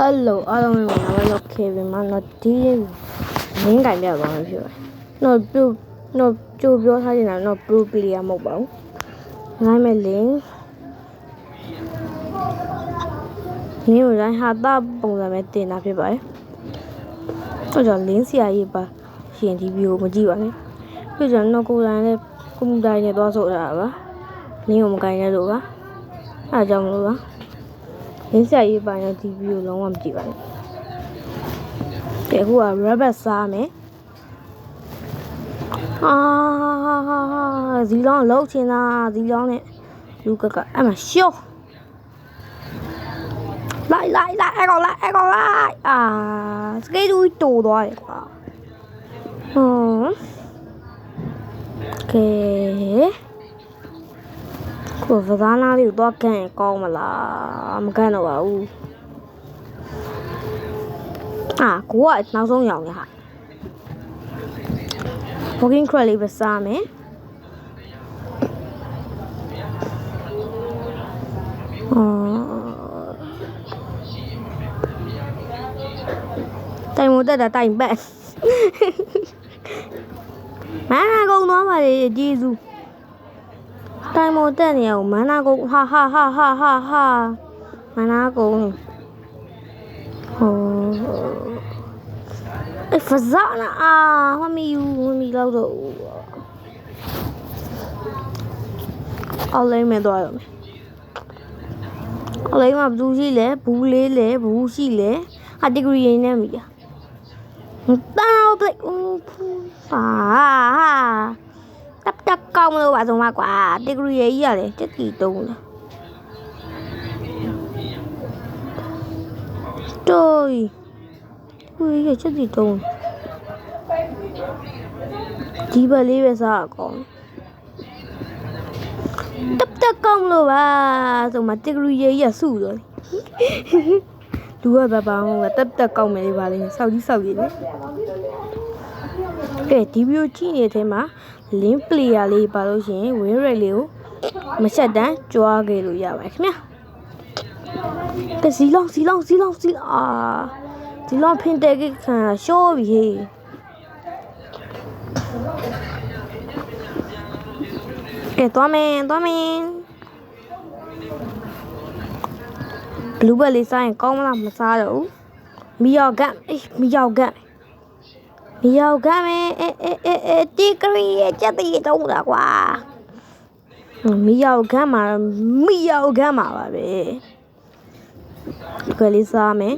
Hello အားလုံးပဲငါတို့ Kevin မှာတော့ဒီလင်းကင်ပြသွားမှာဖြစ်ပါတယ်။တော့ကြိုပြောထားနေတာတော့ pro player မဟုတ်ပါဘူး။ဒါပေမဲ့လင်းကိုတိုင်းဟာတာပုံစံပဲတင်တာဖြစ်ပါတယ်။တော့ကြောင့်လင်းဆရာကြီးပါရှင်ဒီဗီဒီယိုမကြည့်ပါနဲ့။ပြီးတော့တော့ကိုယ်တိုင်လည်းကွန်ပျူတာနဲ့သွားဆိုတာပါ။လင်းကိုမကင်ရလို့ပါ။အဲဒါကြောင့်မလို့ပါ။လင်းဆရာကြီးပိုင်းတော့ဒီဗီဒီယိုလုံးဝမကြည့်ပါနဲ့။ကဲအခုက rabbit စားမယ်။ဇီလောင်းလှုပ်ချင်တာဇီလောင်းနဲ့လူကအဲ့မှာရှော့လိုက်အဲ့ကောင်လိုက်စကေးတူတိုးသွားတယ်ကွာကဲကိုဗဒါနာလေးကိုတော့ကန်ကောင်းမလားမကန်တော့ပါဘူးကိုကနောက်ဆုံးရောင်ရဟာ walking crab လေးပဲစားမယ်တိုင်မတက်တာတိုင်ပတ်မနာကုံသွားပါလေဂျေဇူးတိုင်မတက်နေအောင်မနာကုံဟာမနာကုံဖဇာနာမမီလောက်တော့အလေးမဲ့တော့ရမယ်အလေးမှာဘူးရှိလဲဘူးလေးလဲဘူးရှိလဲဟာဒီဂရီရင်းနဲ့မိတာတောက်ပလိုက်တပ်ကောင်းလို့ပါဆုံးမကွာဒီဂရီရကြီးရတယ်တက်တီတုံးလားတိုးရချက်တီတုံးဒီဘလေးပဲစားအကောင်တပ်ကောင်းလို့ပါဆိုမှဒီဂရီရကြီးရစုတော့လူကဘာဘာဟုတ်ကတပ်ကောင်းမယ်လေးပါလေစောက်ကြီးလေကဲဒီဗီဒီယိုကြည့်နေတဲ့မှာ link player လေးပါလို့ရှင် win rate လေးကိုမဆက်တန်းကြွားခဲ့လို့ရပါတယ်ခင်ဗျာကဲစီလောင်းဖင်တဲ့ကခံရှော့ပြီဟေးကဲသွားမယ်ဘလူးဘက်လေးစားရင်ကောင်းမလားမစားတော့ဘူးမီယောက်ကမယ်တီကရီရဲ့ချက်တီတုံးတာကွာမီယောက်ကမှာပါပဲကလေးစားမယ်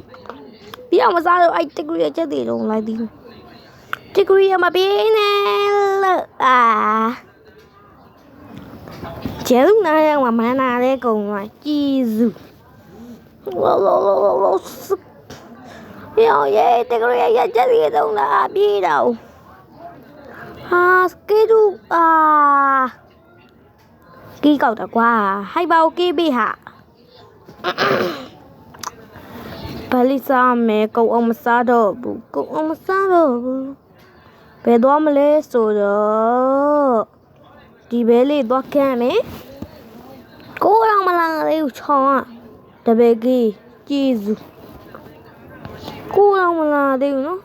ပြီးအောင်မစားတော့အဲ့တီကရီရဲ့ချက်တီတုံးလိုက်သည်တီကရီမပြေးနဲ့လို့ကျဲလူနာရဲ့မနာတဲ့ကုံကကြည်စုလောရဲ့တကယ်ရချက်ရတော့လားပြေးတော့စကေးတူကီးကောက်တော့ကွာဟိုက်ပါကိုကီးပေးဟာဘလီစားမယ်ကုံအောင်မစားတော့ဘူးဘယ်သွားမလဲဆိုတော့ဒီဘဲလေးသွားခမ်းမယ်ကိုတော့မလာသေးဘူးချောင်းတပည့်ကြီးကျေးဇူးကိုတော့မလာသေးဘူးနော်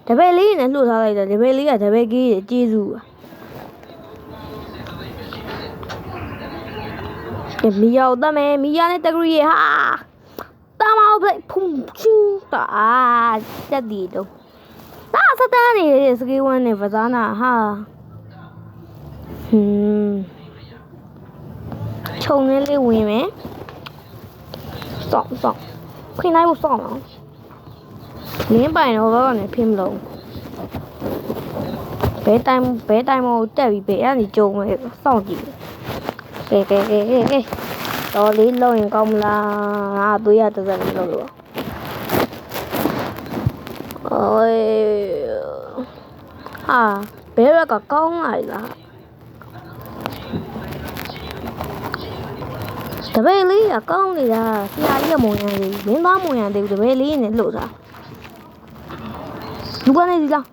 တပည့်လေးနဲ့လှုပ်ထားလိုက်တာတပည့်လေးကတပည့်ကြီးကျေးဇူးမီယောတမဲမီယာနဲ့တဂရီဟာတာမောက်ပလိုက်ဖုန်ချင်းတာတက်ဒီတော့တာစတန်းနေစကေးဝန်းနဲ့ဗဇာနာဟာခြုံလေးဝင်မယ်စောင့်ခွင်းလိုက်ဖို့စောင့်အောင်လင်းပိုင်တော့ဘာနဲ့ဖြစ်မလို့ဘဲတိုင်းမတက်ပြီးဘဲအဲ့ဒီကြုံမယ်စောင့်ကြည့်ကဲတော်လေးလုံးရင်ကောင်းမလားသွေးရတစ်စက်လုံးလို့ဘဲရကကောင်းလာလားတပည့်လေးကကောင်းနေတာဆရာကြီးကမုံရံလေးမင်းသားမုံရံသေးဘူးတပည့်လေးနဲ့လှုပ်တာလူကနေစီလောင်း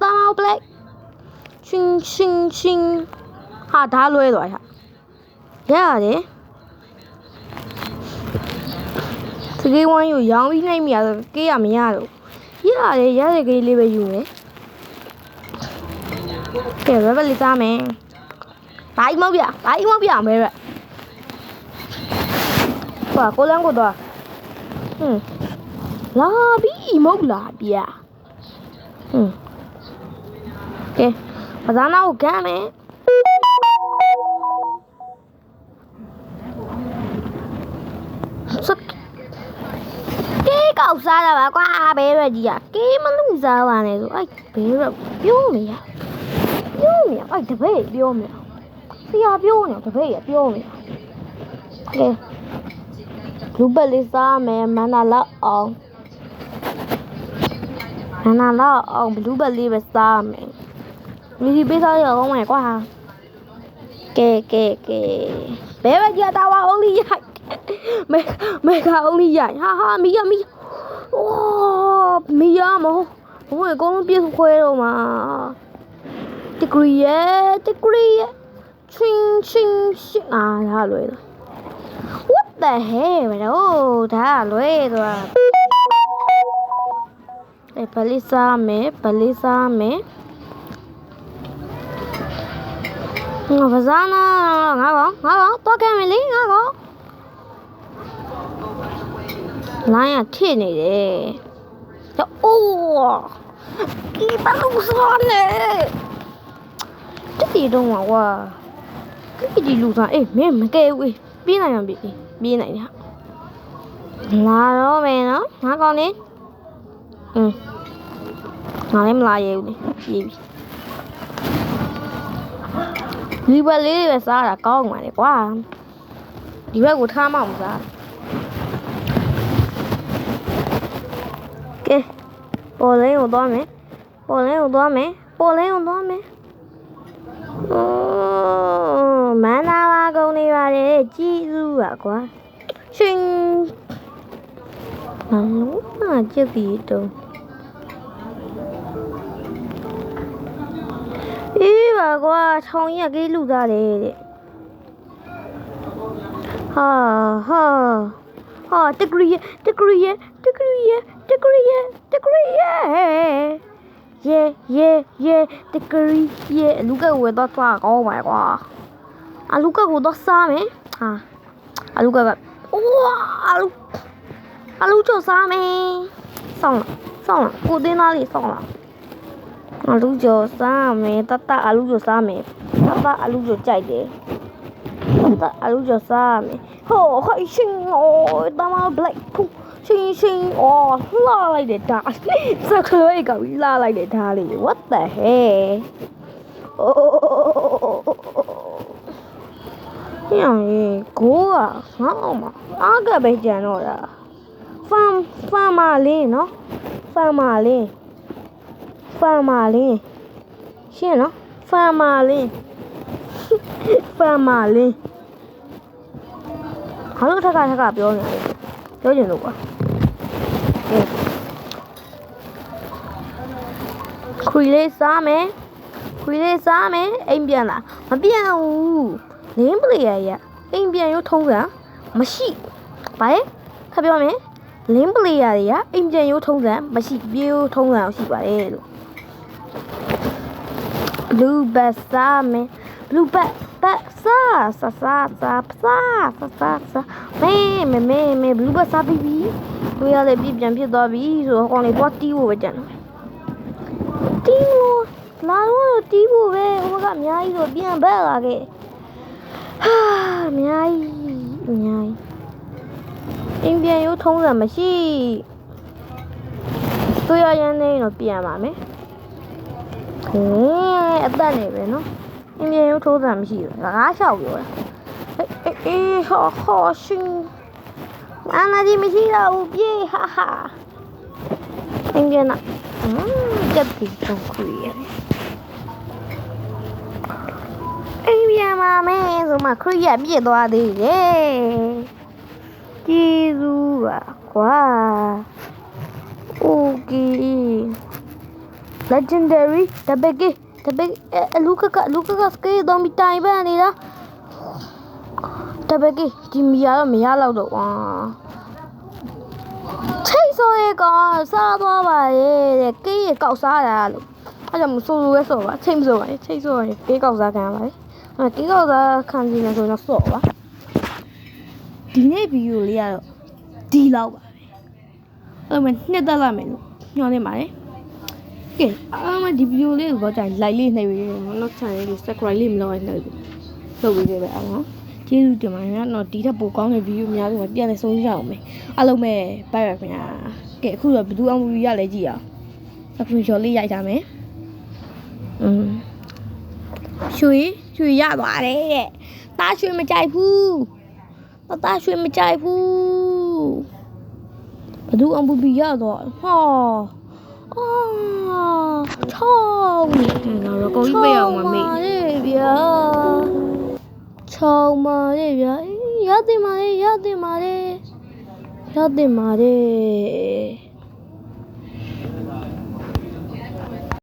တာမောက်ပလိုက်ချင်းဟာဒါလွဲသွားဟာ ရတယ်စကေးဝိုင်းကိုရောင်းပြီးနှိမ့်မိရဆိုကေးရမရတော့ရတယ်ရတဲ့ကလေးလေးပဲယူမယ်ကဲဘယ်ဘက်လေးစားမယ်ဘာအိမ်မောက်ပြမယ်ပဲကွာကိုလန်းကိုတော့လာပြီးမဟုတ်လားဗျာကဲပဇာနာကိုကမ်းမယ်ကေးကောက်စားတာပါကွာဘဲရွက်ကြီးอ่ะကေးမလို့စားပါနဲ့ဆိုဘဲရွက်ပြောနေရတပည့်ပြောနေဆရာပြောနေတပည့်ရပြောနေကဲလူပက်လေးစားမယ်မန္တလောက်အောင်ဘလူးပက်လေးပဲစားမယ်ဒီပေးစားရအောင်မယ်ကွာကဲဘဲရွက်ကြီးတာဝါအုံးလေးရိုက်မေကအုံးလေးရိုက်ဟာမီယာโอ้မီယာမဟုတ်အကုန်လုံးပြည့်ခွဲတော့မှာတဂရီရဲ့ချင်းဒါလွယ်တော့ what the hell ဘယ်တော့ဒါလွယ်တော့ပလီစားမယ်ငါပဇာနာငါကောတော့ခဲ့မယ်လေငါကောလိုင်းရထစ်နေတယ်အိုးဒီဘာလို့စားနေတည်တော့ကွာဒီလူစားမင်းမကဲဘူးပြေးနိုင်အောင်ပြေးနိုင်တယ်လာတော့မယ်နော်ငါကောင်းနေငါလည်းမလာရဘူးလေပြေးပြီဒီဘက်လေးပဲစားတာကောင်းပါလေကွာဒီဘက်ကိုထားမှမစားကဲပေါ်လင်းကိုသွားမယ်မန္တလာကုန်နေပါတယ်ကြည်စုပါကွာရှင်မလို့ကြည့်ပြီးတော့ပါကွာထောင်ကြီးကလေးလူသားတယ်တဲ့ဟာတဂရီရဲ့လူကဝယ်တော့သွားကောင်းပါကွာအလူကကိုတော့စားမယ်ဟာအလူကအလူကျော်စားမယ်ဆောင်းလာကိုတင်းသားလေးဆောင်းလာအလူကျော်စားမယ်တတအလူကျော်စားမယ်တတအလူကျော်ကြိုက်တယ်တတအလူကျော်စားမယ်ဟိုရှင်တမဘလက်ဖူရှင်လာလိုက်တဲ့ဒါစကလေးကလာလိုက်တဲ့ဒါလေး what the hell ကိုကငါအောင်မှာအားကပဲကြံတော့တာဖန်မာလင်းနော်ဖန်မာလင်းရှင်းနော်ဖန်မာလင်းဟာလို့ထက်ကပြောနေတယ်ပြောချင်လို့ကွာခွေလေးစားမယ်အိမ်ပြန်လာမပြန်ဘူးလင်းပလေရအိမ်ပြန်ရုပ်ထုံးစံမရှိဘာလဲထပ်ပြောမယ်လင်းပလေရတွေကအိမ်ပြန်ရုပ်ထုံးစံမရှိပြေးထုံးစံရှိပါတယ်လို့ဘလူးဘတ်စားမယ်ဘလူးဘတ်စားမဲဘလူးဘတ်စားပြီးတွေ့ရလေပြန်ဖြစ်သွားပြီဆိုတော့ကောင်လေးတော့တီးဖို့ပဲကြံတော့တီးဖို့လာတော့တီးဖို့ပဲဟိုကအများကြီးဆိုပြန်ဘက်လာခဲ့ဟာအများကြီးအိမ်ပြန်ရုပ်ထုံးစံမရှိတွေ့ရရင်လည်းတော့ပြန်ပါမယ်အသက်နေပဲနော်အိမ်ပြန်ရုပ်ထုံးစံမရှိဘူးငါးလျှောက်ပြောတာဟောရှင်အနာဒီမရှိတော့ဘူးပြေးဟာအိမ်ပြန်နာကြက်ပြီးတော့ခွေရတယ်အိမ်ပြန်มาမယ်ဆိုမှခရစ်ရပြည့်သွားသေးတယ်ကျေးဇူးပါကွာ okay legendary တပည့်အလူကစကေးတော့မတိုင်ပါနေလား ပဲကေးဒီမီယာတော့မရတော့တော့ကွာချိတ်ဆိုးရဲ့ကောင်စားသွားပါရဲ့တဲ့ကေးရကောက်စားတာလို့အဲ့ကြောင့်မဆိုးလို့ပဲဆော့ပါချိတ်မဆိုးပါနဲ့ချိတ်ဆိုးရင်ကေးကောက်စားခံရပါလေအဲ့ကေးကောက်စားခံနေတယ်ဆိုတော့ဆော့ပါဒီနေ့ဗီဒီယိုလေးကတော့ဒီလောက်ပါပဲအဲ့မဲ့နှစ်သက်လာမယ်လို့ညွှန်နေပါတယ်ကဲအားမဒီဗီဒီယိုလေးကိုတော့like လေးနှိပ်ပြီးနောက် channel လေး subscribe လေးမလုပ်ရင်နှိပ်ပြီးလုပ်ပေးခဲ့ပါအောင်နော်ကျေးဇူးတင်ပါတယ်နော်ဒီထက်ပိုကောင်းတဲ့ဗီဒီယိုများပြီးပြန်လည်ဆုံးရအောင်မယ်အားလုံးပဲဘိုင်ပါခင်ဗျာကဲအခုတော့ဘယ်သူအောင်ဗီဒီယိုရလဲကြည့်အောင် screenshot လေးရိုက်ထားမယ်ရွှေရသွားတယ်တဲ့တားရွှေမကြိုက်ဘူးတားရွှေမကြိုက်ဘူးဘယ်သူအောင်ဗီဒီယိုရတော့ဟောထောင်းတော့ကိုကြီးပေးအောင်မမေ့ဗျာချောင်းမာလေဗျာရတင်ပါလေ